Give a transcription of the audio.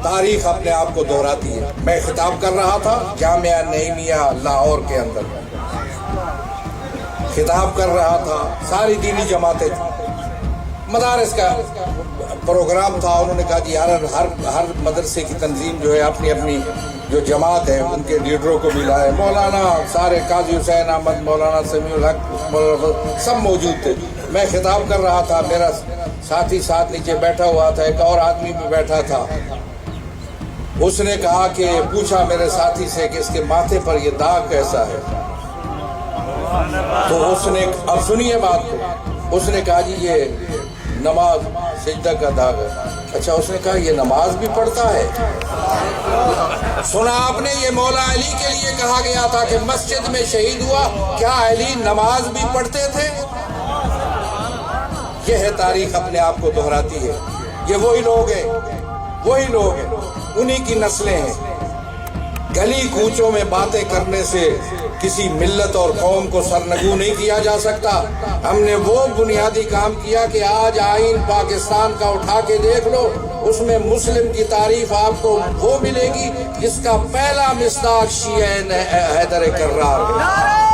تاریخ اپنے آپ کو دہراتی ہے۔ میں خطاب کر رہا تھا جامعہ نعیمیہ لاہور کے اندر، خطاب کر رہا تھا، ساری دینی جماعتیں تھیں، مدارس کا پروگرام تھا۔ انہوں نے کہا جی ہر مدرسے کی تنظیم جو ہے اپنی اپنی جو جماعت ہے ان کے لیڈروں کو ملا ہے، مولانا سارے قاضی حسین احمد، مولانا سمیع الحق، مولانا سب موجود تھے۔ میں خطاب کر رہا تھا، میرا ساتھی ساتھ نیچے بیٹھا ہوا تھا، ایک اور آدمی بھی بیٹھا تھا۔ اس نے کہا کہ پوچھا میرے ساتھی سے کہ اس کے ماتھے پر یہ داغ کیسا ہے، تو اس نے، اب سنیے بات کو، اس نے کہا جی یہ نماز سجدہ کا داغ ہے۔ اچھا، اس نے کہا یہ نماز بھی پڑھتا ہے؟ سنا آپ نے، یہ مولا علی کے لیے کہا گیا تھا کہ مسجد میں شہید ہوا، کیا علی نماز بھی پڑھتے تھے؟ یہ ہے تاریخ اپنے آپ کو دہراتی ہے۔ یہ وہی لوگ ہیں، وہی لوگ ہیں، انہی کی نسلیں ہیں۔ گلی کوچوں میں باتیں کرنے سے کسی ملت اور قوم کو سرنگو نہیں کیا جا سکتا۔ ہم نے وہ بنیادی کام کیا کہ آج آئین پاکستان کا اٹھا کے دیکھ لو، اس میں مسلم کی تعریف آپ کو وہ ملے گی جس کا پہلا مصداق شیعہ حیدر کرار ہے۔